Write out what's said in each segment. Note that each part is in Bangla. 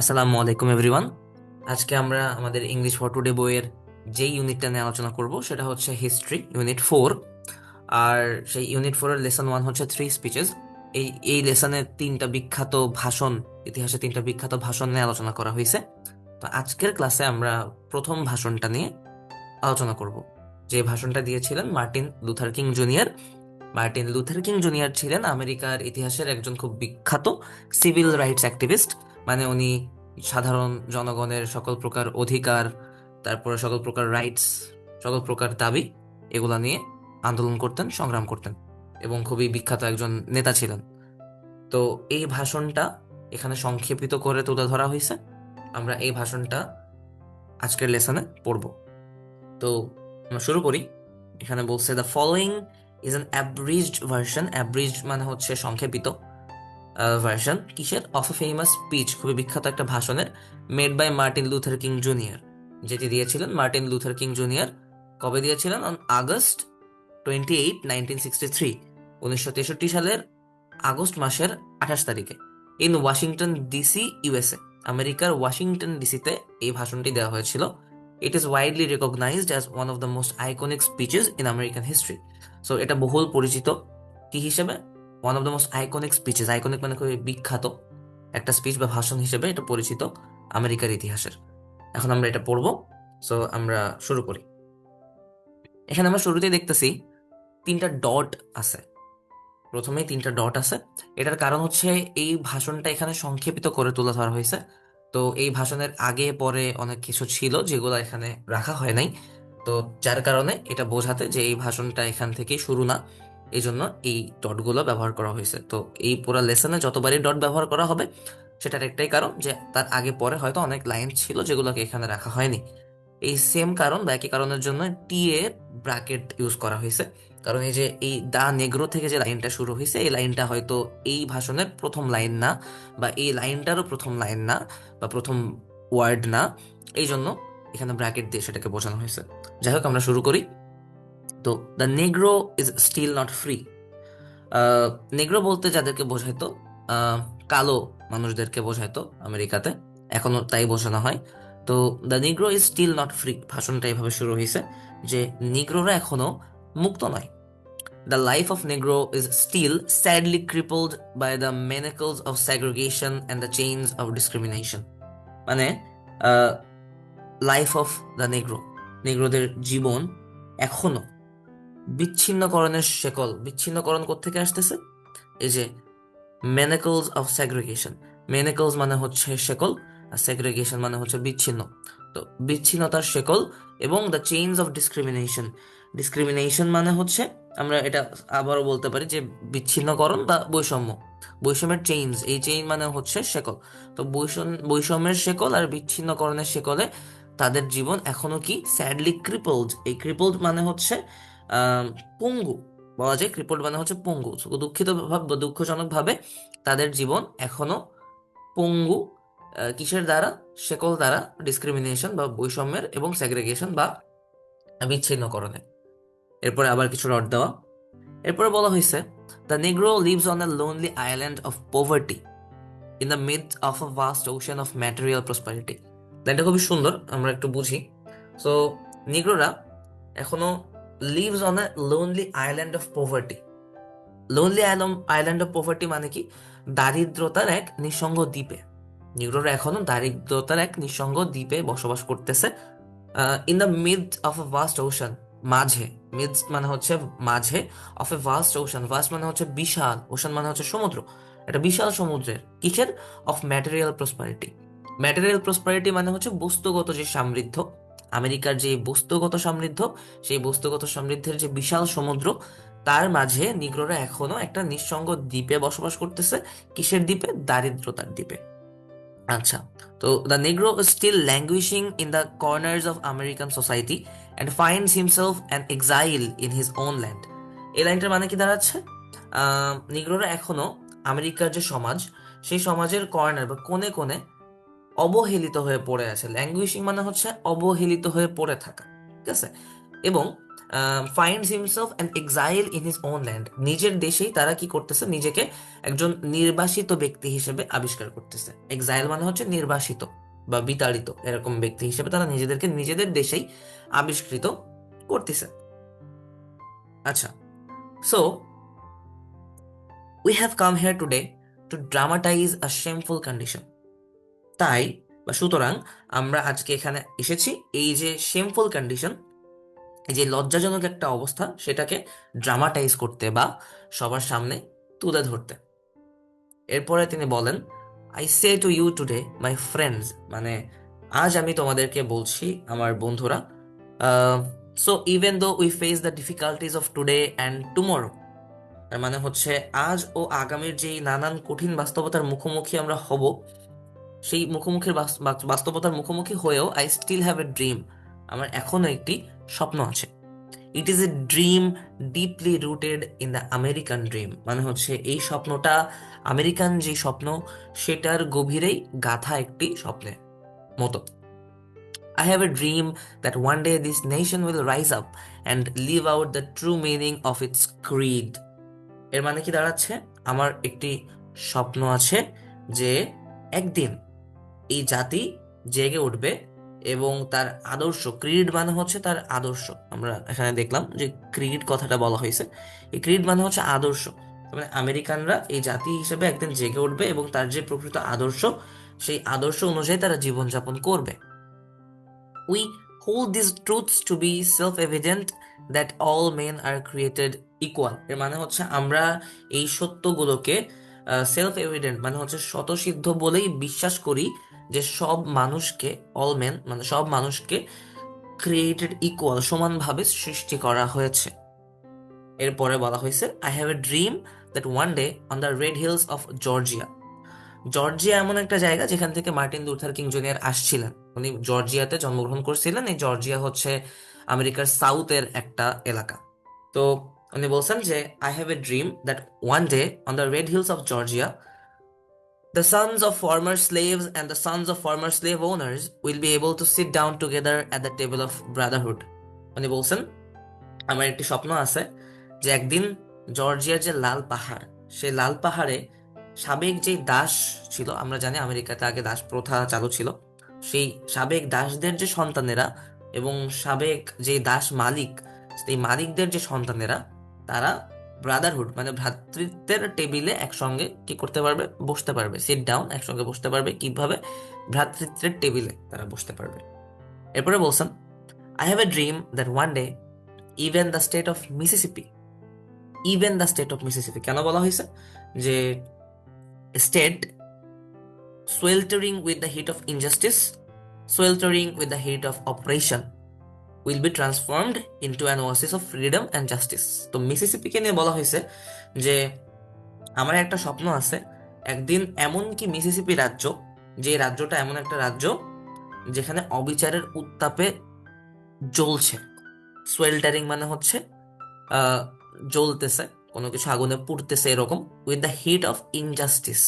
আসসালামু আলাইকুম এভরিওয়ান। আজকে আমরা আমাদের ইংলিশ ফর টুডে বইয়ের যেই ইউনিটটা নিয়ে আলোচনা করব সেটা হচ্ছে হিস্ট্রি ইউনিট 4। আর সেই ইউনিট 4-এর লেসন 1 হচ্ছে থ্রি স্পিচেস। এই এই লেসনে তিনটা বিখ্যাত ভাষণ, ইতিহাসে তিনটা বিখ্যাত ভাষণ নিয়ে আলোচনা করা হয়েছে। তো আজকের ক্লাসে আমরা প্রথম ভাষণটা নিয়ে আলোচনা করব, যে ভাষণটা দিয়েছিলেন Martin Luther King junior. Martin Luther King junior ছিলেন আমেরিকার ইতিহাসের একজন খুব বিখ্যাত সিভিল রাইটস অ্যাক্টিভিস্ট। মানে উনি সাধারণ জনগণের সকল প্রকার অধিকার, তারপরে সকল প্রকার রাইটস, সকল প্রকার দাবি, এগুলা নিয়ে আন্দোলন করতেন, সংগ্রাম করতেন এবং খুবই বিখ্যাত একজন নেতা ছিলেন। তো এই ভাষণটা এখানে সংক্ষেপিত করে তুলে ধরা হয়েছে। আমরা এই ভাষণটা আজকের লেসনে পড়ব। তো আমরা শুরু করি। এখানে বলছে, the following is an abridged version. Abridged মানে হচ্ছে সংক্ষেপিত ভার্সন কিসের? অফ এ ফেমাস স্পিচ, খুবই বিখ্যাত একটা ভাষণের, made by Martin Luther King junior, যেটি দিয়েছিলেন মার্টিন লুথার কিং জুনিয়র। কবে দিয়েছিলেন? অন আগস্ট 28, 1963, 1963 সালের আগস্ট মাসের 28 তারিখে, ইন ওয়াশিংটন ডিসি, ইউএসএ। আমেরিকার ওয়াশিংটন ডিসিতে এই ভাষণটি দেওয়া হয়েছিল। It is widely recognized as one of the most iconic speeches in American history. So এটা বহুল পরিচিত কি হিসেবে? One of the most iconic speeches. Iconic মানে খুবই বিখ্যাত একটা স্পিচ বা ভাষণ হিসেবে এটা পরিচিত আমেরিকার ইতিহাসের। এখন আমরা এটা পড়বো। সো আমরা শুরু করি। এখানে আমরা শুরুতেই দেখতেছি তিনটা ডট আছে। প্রথমেই তিনটা ডট আছে। এটার কারণ হচ্ছে এই ভাষণটা এখানে সংক্ষেপিত করে তুলে ধরা হয়েছে। তো এই ভাষণের আগে পরে অনেক কিছু ছিল যেগুলো এখানে রাখা হয় নাই। তো যার কারণে এটা বোঝাতে যে এই ভাষণটা এখান থেকেই শুরু না, এই জন্য এই ডটগুলো ব্যবহার করা হয়েছে। তো এই পুরো লেসনে যতবারই ডট ব্যবহার করা হবে সেটার একটাই কারণ, যে তার আগে পরে হয়তো অনেক লাইন ছিল যেগুলোকে এখানে রাখা হয়নি। এই সেম কারণ বা একই কারণের জন্য টি এর ব্র্যাকেট ইউজ করা হয়েছে। কারণ এই যে এই দা নেগ্রো থেকে যে লাইনটা শুরু হয়েছে, এই লাইনটা হয়তো এই ভাষণের প্রথম লাইন না, বা এই লাইনটারও প্রথম লাইন না, বা প্রথম ওয়ার্ড না। এই জন্য এখানে ব্র্যাকেট দিয়ে সেটাকে বোঝানো হয়েছে। যাই হোক, আমরা শুরু করি। তো the Negro is still not free. Negro বলতে যাদেরকে বোঝাইতো, আহ, কালো মানুষদেরকে বোঝাইতো আমেরিকাতে, এখনো তাই বোঝানো হয়। তো the Negro is still not free ভাষণটা এইভাবে শুরু হয়েছে যে নিগ্রোরা এখনো মুক্ত নয়। The life of Negro is still sadly crippled by the manacles of segregation and the chains of discrimination. মানে লাইফ অফ দ্য নেগ্রো, নেগ্রোদের জীবন এখনো বিচ্ছিন্নকরণের শেকল। বিচ্ছিন্নকরণ কোত্থেকে আসতেছে? এই যে ম্যানিকলস অফ সেগ্রিগেশন। ম্যানিকলস মানে হচ্ছে শেকল, আর সেগ্রিগেশন মানে হচ্ছে বিচ্ছিন্ন। তো বিচ্ছিন্নতার শেকল এবং the chains of discrimination. Discrimination মানে হচ্ছে, আমরা এটা আবারও বলতে পারি যে বিচ্ছিন্নকরণ বা বৈষম্য। বৈষম্যের চেইনস, এই চেইন মানে হচ্ছে শেকল। তো বৈষম্যের শেকল আর বিচ্ছিন্নকরণের শেকলে তাদের জীবন এখনো কি স্যাডলি ক্রিপলড। এই ক্রিপলড মানে হচ্ছে পঙ্গু, বলা যায় ক্রিপলড মানে হচ্ছে পঙ্গু। দুঃখিত ভাবে, দুঃখজনক ভাবে তাদের জীবন এখনো পঙ্গু। কিসের দ্বারা? শেকল দ্বারা, ডিসক্রিমিনেশন বা বৈষম্যের এবং সেগ্রিগেশন বা বিচ্ছিন্নকরণে। এরপরে আবার কিছু রড দেওয়া। এরপরে বলা হয়েছে, the Negro leaves on a lonely island of poverty in the mid of a vast ocean of material prosperity. লাইনটা খুবই সুন্দর, আমরা একটু বুঝি। সো নিগ্রোরা এখনো leaves on a lonely island of poverty. Lonely island of poverty মানে কি? দারিদ্রতার এক নিঃসঙ্গ দ্বীপে। নিগ্রোরা এখনো দারিদ্রতার এক নিঃসঙ্গ দ্বীপে বসবাস করতেছে। In the mid of a vast ocean, মাঝে। মিড মানে হচ্ছে মাঝে, of a vast ocean. Vast মানে হচ্ছে বিশাল, ওশান মানে হচ্ছে সমুদ্র। একটা বিশাল সমুদ্রের কিসের? Of material prosperity. Material prosperity মানে হচ্ছে বস্তুগত যে সমৃদ্ধ। আমেরিকার যে বস্তুগত সমৃদ্ধ, সেই বস্তুগত সমৃদ্ধের যে বিশাল সমুদ্র, তার মাঝে নিগ্রোরা এখনো একটা নিঃসঙ্গ দ্বীপে বসবাস করতেছে। কিসের দ্বীপে? দারিদ্রতার দ্বীপে। আচ্ছা, তো the Negro is still languishing in the corners of American society and finds himself an exile in his own land. এই লাইনটার মানে কি দাঁড়াচ্ছে? নিগ্রোরা এখনো আমেরিকার যে সমাজ, সেই সমাজের কর্নার বা কোণে কোণে অবহেলিত হয়ে পড়ে আছে। ল্যাঙ্গুইশিং মানে হচ্ছে অবহেলিত হয়ে পড়ে থাকা, ঠিক আছে? এবং finds himself an exile in his own land, নিজের দেশেই তারা কি করতেছে, নিজেকে একজন নির্বাসিত ব্যক্তি হিসেবে আবিষ্কার করতেছে। এক্সাইল মানে হচ্ছে নির্বাসিত বা বিতাড়িত এরকম ব্যক্তি হিসেবে তারা নিজেদেরকে নিজেদের দেশেই আবিষ্কৃত করতেছে। আচ্ছা, so we have come here today to dramatize a shameful condition. তাই বা সুতরাং আমরা আজকে এখানে এসেছি এই যে শেমফুল কন্ডিশন, এই যে লজ্জাজনক একটা অবস্থা, সেটাকে ড্রামাটাইজ করতে বা সবার সামনে তুলে ধরতে। এরপরে তিনি বলেন, I say to you today my friends, মানে আজ আমি তোমাদেরকে বলছি আমার বন্ধুরা, so even though we face the difficulties of today and tomorrow, তার মানে হচ্ছে আজ ও আগামীর যেই নানান কঠিন বাস্তবতার মুখোমুখি আমরা হব, সেই মুখোমুখির বাস্তবতার মুখোমুখি হয়েও I still have a dream, আমার এখনো একটি স্বপ্ন আছে। It is a dream deeply rooted in the American dream, মানে হচ্ছে এই স্বপ্নটা আমেরিকান যে স্বপ্ন সেটার গভীরেই গাঁথা একটি স্বপ্নের মতো। I have a dream that one day this nation will rise up and live out the true meaning of its creed. এর মানে কি দাঁড়াচ্ছে, আমার একটি স্বপ্ন আছে যে একদিন এই জাতি জেগে উঠবে এবং তার আদর্শ, ক্রিড মানে হচ্ছে তার আদর্শ, আমরা এখানে দেখলাম যে ক্রিড কথাটা বলা হয়েছে, এই ক্রিড মানে হচ্ছে আদর্শ, মানে আমেরিকানরা এই জাতি হিসেবে একদিন জেগে উঠবে এবং তার যে প্রকৃত আদর্শ, সেই আদর্শ অনুযায়ী তারা জীবনযাপন করবে। We hold this truths to be self evident that all men are created equal. এর মানে হচ্ছে আমরা এই সত্যগুলোকে সেলফ এভিডেন্ট মানে হচ্ছে স্বতঃসিদ্ধ বলেই বিশ্বাস করি যে সব মানুষকে, অল মেন মানে সব মানুষকে ক্রিয়েটেড ইকুয়াল সমানভাবে সৃষ্টি করা হয়েছে। এরপরে বলা হয়েছে, I have a dream that one day on the red hills of Georgia. Georgia এমন একটা জায়গা যেখান থেকে মার্টিন লুথার কিং জুনিয়র আসছিলেন, উনি জর্জিয়াতে জন্মগ্রহণ করছিলেন। এই জর্জিয়া হচ্ছে আমেরিকার সাউথের একটা এলাকা। তো উনি বলছেন যে I have a dream that one day on the red hills of Georgia the sons of former slaves and the sons of former slave owners will be able to sit down together at the table of brotherhood. উনি বলছেন, আমার একটি স্বপ্ন আছে যে একদিন জর্জিয়ার যে লাল পাহাড়, সেই লাল পাহাড়ে সাবেক যে দাস ছিল, আমরা জানি আমেরিকাতে আগে দাস প্রথা চালু ছিল, সেই সাবেক দাসদের যে সন্তানেরা এবং সাবেক যে দাস মালিক, সেই মালিকদের যে সন্তানেরা, তারা ব্রাদারহুড মানে ভ্রাতৃত্বের টেবিলে একসঙ্গে কি করতে পারবে, বসতে পারবে, সিট ডাউন, একসঙ্গে বসতে পারবে। কিভাবে? ভ্রাতৃত্বের টেবিলে তারা বসতে পারবে। এরপরে বলছেন, I have a dream that one day even the state of Mississippi, even the state of Mississippi কেন বলা হয়েছে, যে state sweltering with the heat of injustice, sweltering with the heat of oppression will be transformed into an oasis of freedom and justice. তো মিসিসিপিকে নিয়ে বলা হয়েছে যে আমার একটা স্বপ্ন আছে একদিন এমন কি মিসিসিপি রাজ্য, যে রাজ্যটা এমন একটা রাজ্য যেখানে অবিচারের উত্তাপে জ্বলছে। সোয়েল্টারিং মানে হচ্ছে আহ জ্বলতেছে, কোনো কিছু আগুনে পুড়তেছে এরকম। With the heat of injustice,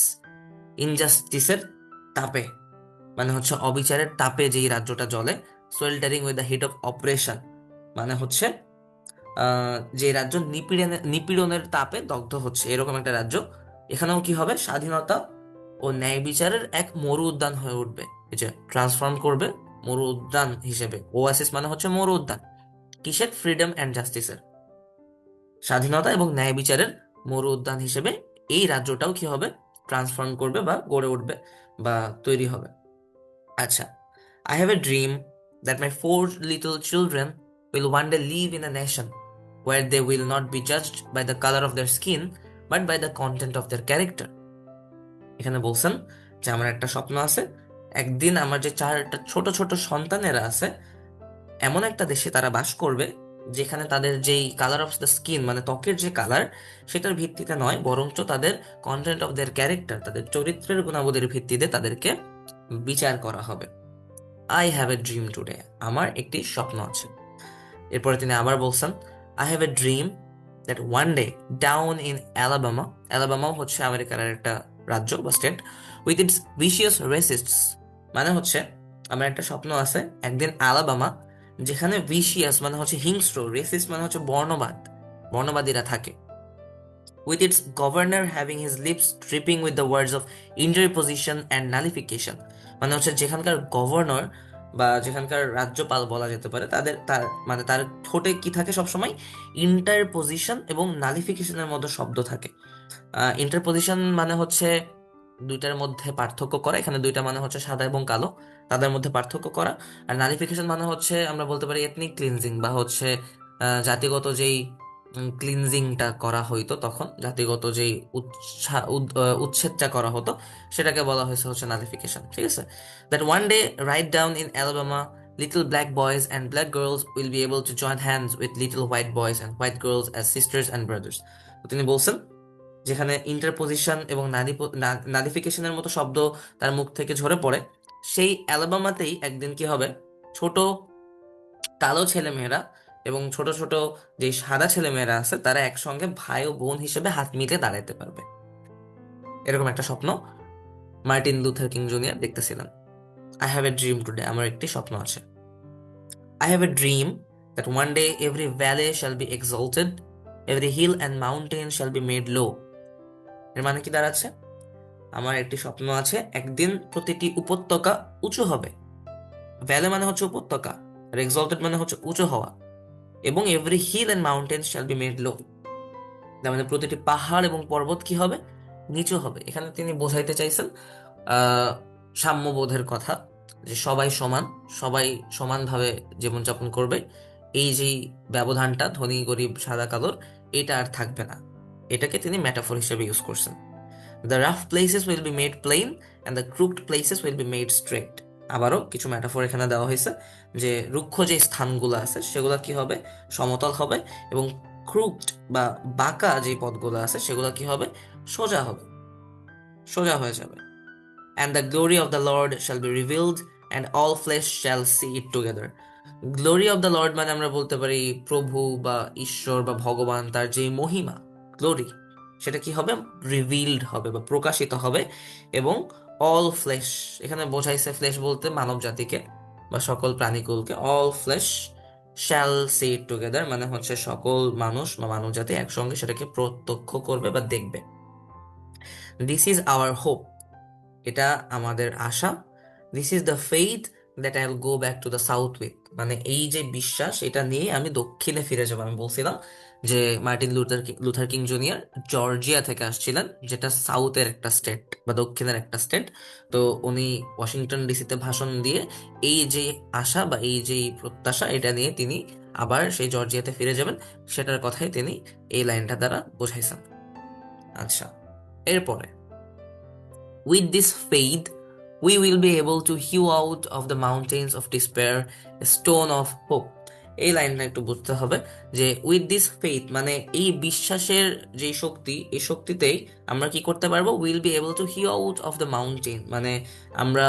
ইনজাস্টিসের তাপে মানে হচ্ছে অবিচারের তাপে যেই রাজ্যটা জ্বলে। Sweltering with the heat of oppression মানে হচ্ছে যে রাজ্য নিপীড়নের তাপে দগ্ধ হচ্ছে, এরকম একটা রাজ্য। এখানেও কি হবে, স্বাধীনতা ও ন্যায় বিচারের এক মরু উদ্যান হয়ে উঠবে, এই যে ট্রান্সফর্ম করবে মরু উদ্যান হিসেবে। ওয়াসিস মানে হচ্ছে মরু উদ্যান, কিসের? ফ্রিডম অ্যান্ড জাস্টিসের, স্বাধীনতা এবং ন্যায় বিচারের মরু উদ্যান হিসেবে এই রাজ্যটাও কি হবে, ট্রান্সফর্ম করবে বা গড়ে উঠবে বা তৈরি হবে। আচ্ছা, I have a dream that my four little children will one day live in a nation where they will not be judged by the color of their skin but by the content of their character. এখানে বলছেন যে আমার একটা স্বপ্ন আছে, একদিন আমার যে চারটা ছোট ছোট সন্তানেরা আছে এমন একটা দেশে তারা বাস করবে যেখানে তাদের যেই কালার অফ দ্য স্কিন মানে ত্বকের যে কালার, সেটার ভিত্তিতে নয়, বরঞ্চ তাদের কন্টেন্ট অফ দেয়ার ক্যারেক্টার, তাদের চরিত্রের গুণাবলীর ভিত্তিতে তাদেরকে বিচার করা হবে। I have a dream today, আমার একটি স্বপ্ন আছে। এরপরে তিনি আবার বলছেন, I have a dream that one day down in Alabama, অ্যালাবামাও হচ্ছে আমেরিকার একটা রাজ্য বা state, with its vicious racists, মানে হচ্ছে আমার একটা স্বপ্ন আছে একদিন আলাবামা যেখানে ভিশিয়াস মানে হচ্ছে হিংস্র, রেসিস্ট মানে হচ্ছে বর্ণবাদীরা থাকে। with its governor having his lips dripping with the words of interposition and nullification, মানে হচ্ছে যেখানকার গভর্নর বা যেখানকার রাজ্যপাল বলা যেতে পারে, তার ঠোঁটে কি থাকে সবসময়, ইন্টারপোজিশন এবং নালিফিকেশনের মধ্যে শব্দ থাকে। ইন্টারপোজিশন মানে হচ্ছে দুইটার মধ্যে পার্থক্য করা, এখানে দুইটা মানে হচ্ছে সাদা এবং কালো, তাদের মধ্যে পার্থক্য করা। আর নালিফিকেশন মানে হচ্ছে আমরা বলতে পারি এথনিক ক্লিনজিং, বা হচ্ছে জাতিগত যেই ক্লিনজিংটা করা হইতো, তখন জাতিগত যেই উচ্ছেদটা করা হতো, সেটাকে বলা হয়েছে হচ্ছে নালিফিকেশন। ঠিক আছে, that one day write down in Alabama little black boys and black girls will be able to join hands with little white boys and white girls as sisters and brothers. তো তিনি বলছেন যেখানে ইন্টারপোজিশন এবং নালিফিকেশনের মতো শব্দ তার মুখ থেকে ঝরে পড়ে, সেই অ্যালবামাতেই একদিন কি হবে, ছোট কালো ছেলেমেয়েরা এবং ছোট ছোট যে সাদা ছেলেমেয়েরা আছে তারা একসঙ্গে ভাই ও বোন হিসেবে হাত মিলিয়ে দাঁড়াতে পারবে। এরকম একটা স্বপ্ন মার্টিন লুথার কিং জুনিয়র দেখতেছিলেন। I have a dream today, আমার একটি স্বপ্ন আছে। I have a dream that one day every valley shall be exalted, every hill and mountain shall be made low. এর মানে কি দাঁড়াচ্ছে, আমার একটি স্বপ্ন আছে একদিন প্রতিটি উপত্যকা উঁচু হবে। ভ্যালি মানে হচ্ছে উপত্যকা, আর এক্সalted মানে হচ্ছে উঁচু হওয়া, এবং every hill and mountain shall be made low, তার মানে প্রতিটি পাহাড় এবং পর্বত কি হবে, নিচু হবে। এখানে তিনি বোঝাইতে চাইছেন আহ সাম্যবোধের কথা, যে সবাই সমান, সবাই সমানভাবে জীবনযাপন করবে। এই যে ব্যবধানটা ধনী গরিব সাদা কালোর, এটা আর থাকবে না। এটাকে তিনি মেটাফোর হিসেবে ইউজ করছেন। The rough places will be made plain and the crooked places will be made straight. আবারও কিছু মেটাফোর এখানে দেওয়া হয়েছে, যে রুক্ষ যে স্থানগুলো আছে সেগুলো কি হবে, সমতল হবে, এবং ক্রুকড বা বাঁকা যে পথগুলো আছে সেগুলো কি হবে, সোজা হবে, সোজা হয়ে যাবে। And the glory of the Lord shall be revealed, and all flesh shall see it together. Glory of the Lord মানে আমরা বলতে পারি প্রভু বা ঈশ্বর বা ভগবান, তার যে মহিমা, গ্লোরি, সেটা কি হবে, রিভিলড হবে বা প্রকাশিত হবে। এবং অল ফ্লেশ, এখানে বোঝাইছে ফ্লেশ বলতে মানব জাতিকে বা সকল প্রাণীকুলকে, অল ফ্লেশ শ্যাল সি ইট টুগেদার মানে হচ্ছে সকল মানুষ বা মানব জাতি একসঙ্গে সেটাকে প্রত্যক্ষ করবে বা দেখবে। দিস ইজ আওয়ার হোপ, এটা আমাদের আশা। This is the faith that I will go back to the South with, মানে এই যে বিশ্বাস, এটা নিয়ে আমি দক্ষিণে ফিরে যাবো। আমি বলছিলাম যে Martin Luther King junior Georgia থেকে আসছিলেন, যেটা সাউথের একটা স্টেট বা দক্ষিণের একটা স্টেট। তো উনি ওয়াশিংটন ডিসিতে ভাষণ দিয়ে এই যে আশা বা এই যে প্রত্যাশা, এটা নিয়ে তিনি আবার সেই জর্জিয়াতে ফিরে যাবেন, সেটার কথাই তিনি এই লাইনটা দ্বারা বোঝাইছেন। আচ্ছা, এরপরে with this faith, we will be able to hew out of the mountains of despair a stone of hope. এই লাইনটা একটু বুঝতে হবে, যে উইথ দিস ফেইথ মানে এই বিশ্বাসের যে শক্তি, এই শক্তিতেই আমরা কি করতে পারবো, will be able to hew out of the mountain, মানে আমরা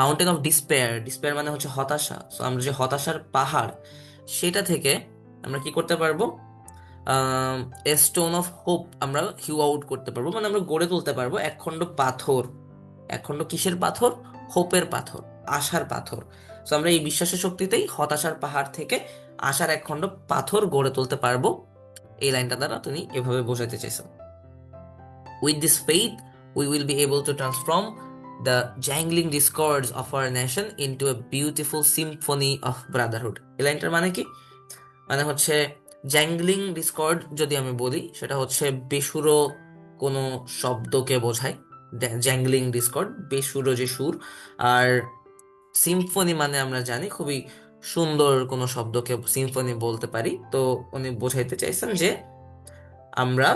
মাউন্টেন অফ ডিসপেয়ার, ডিসপেয়ার মানে হচ্ছে হতাশা, সো আমরা যে হতাশার পাহাড়, সেটা থেকে আমরা কি করতে পারবো, এ স্টোন অফ হোপ আমরা হিউ আউট করতে পারবো, মানে আমরা গড়ে তুলতে পারবো একখণ্ড পাথর। একখণ্ড কিসের পাথর, হোপের পাথর, আশার পাথর। তো আমরা এই বিশ্বাসের শক্তিতেই হতাশার পাহাড় থেকে আশার একখণ্ড পাথর গড়ে তুলতে পারবো। এই লাইনটা দ্বারা তিনি এভাবে বোঝাতে চাইছেন, with this faith we will be able to transform the jangling discords of our nation into a beautiful symphony of brotherhood. এই লাইনটার মানে কি, মানে হচ্ছে জ্যাংলিং ডিসকর্ড যদি আমি বলি, সেটা হচ্ছে বেসুরো কোনো শব্দকে বোঝায়। জ্যাংলিং ডিসকর্ড বেসুরো যে সুর, আর সিম্ফনি মানে আমরা জানি খুবই সুন্দর কোনো শব্দকে সিম্ফনি বলতে পারি। তো উনি বোঝাইতে চাইছেন যে আমরা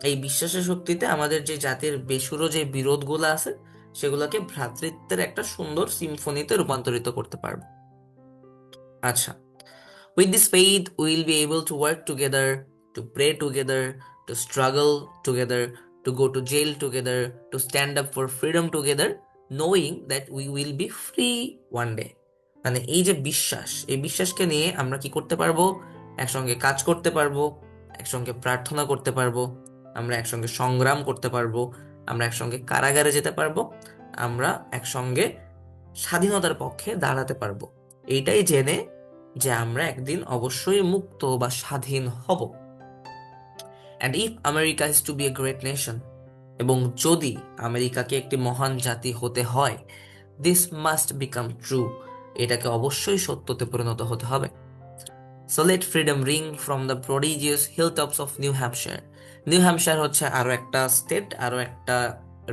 এই বিশ্বাসের শক্তিতে আমাদের যে জাতির বেসুরো যে বিরোধগুলো আছে সেগুলোকে ভ্রাতৃত্বের একটা সুন্দর সিম্ফনিতে রূপান্তরিত করতে পারবো। আচ্ছা, with this faith, we will be able to work together, to pray together, to struggle together, to go to jail together, to stand up for freedom together, knowing that we will be free one day. মানে এই যে বিশ্বাস, এই বিশ্বাসকে নিয়ে আমরা কি করতে পারবো, একসঙ্গে কাজ করতে পারবো, একসঙ্গে প্রার্থনা করতে পারবো, আমরা একসঙ্গে সংগ্রাম করতে পারবো, আমরা একসঙ্গে কারাগারে যেতে পারবো, আমরা একসঙ্গে স্বাধীনতার পক্ষে দাঁড়াতে পারবো। এইটাই জেনে যে আমরা একদিন অবশ্যই মুক্ত বা স্বাধীন হব। And if America is to be a great nation, এবং যদি আমেরিকাকে একটি মহান জাতি হতে হয়, দিস মাস্ট বিকাম ট্রু, এটাকে অবশ্যই সত্যতে পরিণত হতে হবে। So let freedom ring from the prodigious hilltops of New Hampshire. New Hampshire হচ্ছে আরো একটা স্টেট, আরো একটা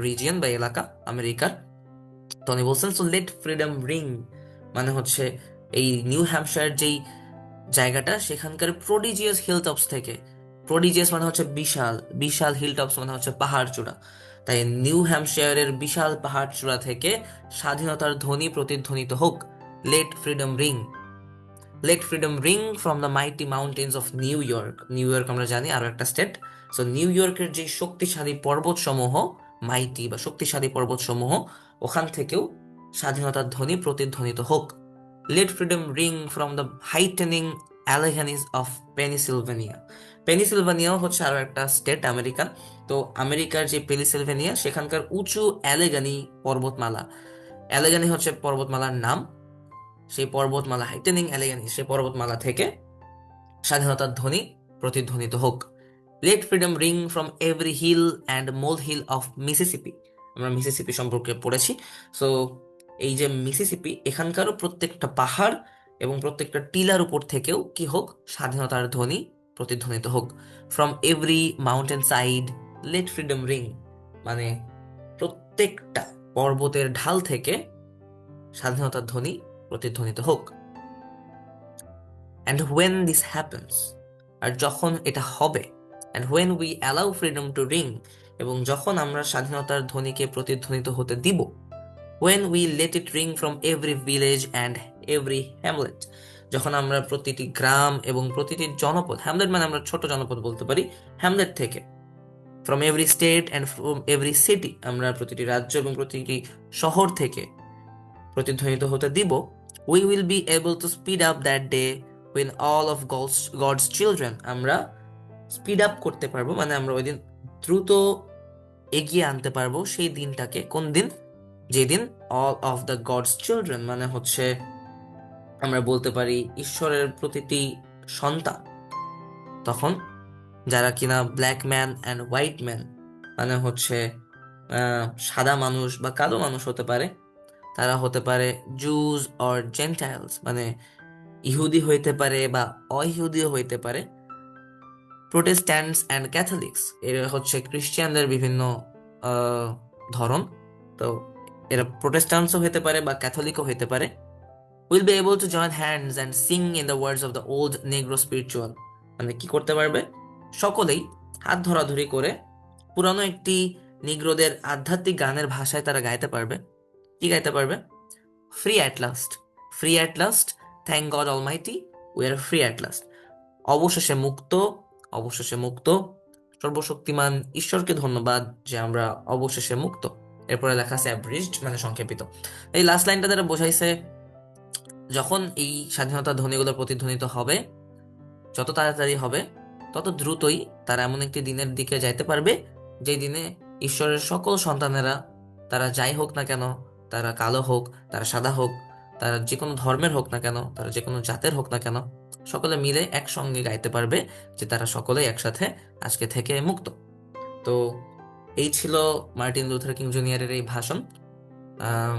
রিজিয়ন বা এলাকা আমেরিকার। তো উনি বলছেন সো লেট ফ্রিডম রিং, মানে হচ্ছে এই নিউ হ্যাম্পশায়ার যেই জায়গাটা, সেখানকার প্রডিজিয়াস হিলটপস থেকে, প্রডিজিয়াস মানে হচ্ছে বিশাল, বিশাল হিলটপস মানে হচ্ছে পাহাড় চূড়া, তাই নিউ হ্যাম্পশায়ারের বিশাল পাহাড় চূড়া থেকে স্বাধীনতার ধ্বনি প্রতিধ্বনিত হোক। Let freedom ring, let freedom ring from the mighty mountains of New York. New York আমরা জানি আরো একটা স্টেট। সো নিউ ইয়র্কের যে শক্তিশালী পর্বতসমূহ, মাইটি বা শক্তিশালী পর্বতসমূহ, ওখান থেকেও স্বাধীনতার ধ্বনি প্রতিধ্বনিত হোক। Let freedom ring from the heightening Alleghenies of Pennsylvania. পেনিসিলভেনিয়াও হচ্ছে আরো একটা স্টেট আমেরিকা। তো আমেরিকার যে পেনিসিলভেনিয়া, সেখানকার উঁচু অ্যালেগানি পর্বতমালা, অ্যালেগানি হচ্ছে পর্বতমালার নাম, সেই পর্বতমালা, হাইটেনিং অ্যালেগানি, সেই পর্বতমালা থেকে স্বাধীনতার ধ্বনি প্রতিধ্বনিত হোক। Let freedom ring from every hill and mole hill of Mississippi. আমরা মিসিসিপি সম্পর্কে পড়েছি। সো এই যে মিসিসিপি, এখানকারও প্রত্যেকটা পাহাড় এবং প্রত্যেকটা টিলার উপর থেকেও কি হোক, স্বাধীনতার ধ্বনি প্রতিধ্বনিত হোক। From every mountain side let freedom ring, মানে প্রত্যেকটা পর্বতের ঢাল থেকে স্বাধীনতার ধ্বনি প্রতিধ্বনিত হোক। অ্যান্ড হোয়েন দিস হ্যাপেন্স, আর যখন এটা হবে, and when we allow freedom to ring, এবং যখন আমরা স্বাধীনতার ধ্বনিকে প্রতিধ্বনিত হতে দিব, when we let it ring from every village and every hamlet, যখন আমরা প্রতিটি গ্রাম এবং প্রতিটি জনপদ, হ্যামলেট মানে আমরা ছোট জনপদ বলতে পারি, হ্যামলেট থেকে, from every state and from every city, আমরা প্রতিটি রাজ্য এবং প্রতিটি শহর থেকে প্রতিধ্বনিত হতে দিব, we will be able two speed up that day when all of God's children, আমরা স্পিড আপ করতে পারবো, মানে আমরা ওই দিন দ্রুত এগিয়ে আনতে পারবো সেই দিনটাকে। কোন দিন? যেদিন all of the God's children, মানে হচ্ছে আমরা বলতে পারি ঈশ্বরের প্রতিটি সন্তান, তখন যারা কিনা black man and white man, মানে হচ্ছে সাদা মানুষ বা কালো মানুষ হতে পারে, তারা হতে পারে জুজ অর জেন্টাইলস, মানে ইহুদি হইতে পারে বা অইহুদিও হইতে পারে, প্রোটেস্ট্যান্টস অ্যান্ড ক্যাথলিক্স, এরা হচ্ছে খ্রিস্টানদের বিভিন্ন ধরন। তো এরা প্রোটেস্ট্যান্টসও হতে পারে বা ক্যাথলিকও হতে পারে। Will be able to join hands and sing in the words of the old Negro spiritual, মানে কি করতে পারবে? সকলেই হাত ধরাধরি করে পুরানো একটি নিগ্রোদের আধ্যাত্মিক গানের ভাষায় তারা গাইতে পারবে। কি গাইতে পারবে? Free at last, free at last, thank god Almighty, we are free at last. অবশেষে মুক্ত, অবশেষে মুক্ত, সর্বশক্তিমান ঈশ্বরকে ধন্যবাদ যে আমরা অবশেষে মুক্ত। এরপরে লেখা আছে অ্যাব্রিজড, মানে সংক্ষেপিত। এই লাস্ট লাইনটা দ্বারা বোঝাইছে, যখন এই স্বাধীনতার ধ্বনিগুলো প্রতিধ্বনিত হবে, যত তাড়াতাড়ি হবে তত দ্রুতই তারা এমন একটি দিনের দিকে যাইতে পারবে, যেই দিনে ঈশ্বরের সকল সন্তানেরা, তারা যাই হোক না কেন, তারা কালো হোক, তারা সাদা হোক, তারা যে কোনো ধর্মের হোক না কেন, তারা যে কোনো জাতের হোক না কেন, সকলে মিলে একসঙ্গে গাইতে পারবে যে তারা সকলেই একসাথে আজকে থেকে মুক্ত। তো এই ছিল মার্টিন লুথার কিং জুনিয়রের এই ভাষণ। আহ,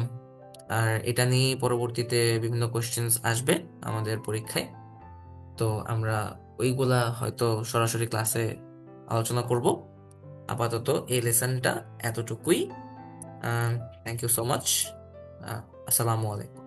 আর এটা নিয়ে পরবর্তীতে বিভিন্ন কোশ্চেন্স আসবে আমাদের পরীক্ষায়। তো আমরা ওইগুলা হয়তো সরাসরি ক্লাসে আলোচনা করব। আপাতত এই লেসনটা এতটুকুই। Thank you so much. আসসালামু আলাইকুম।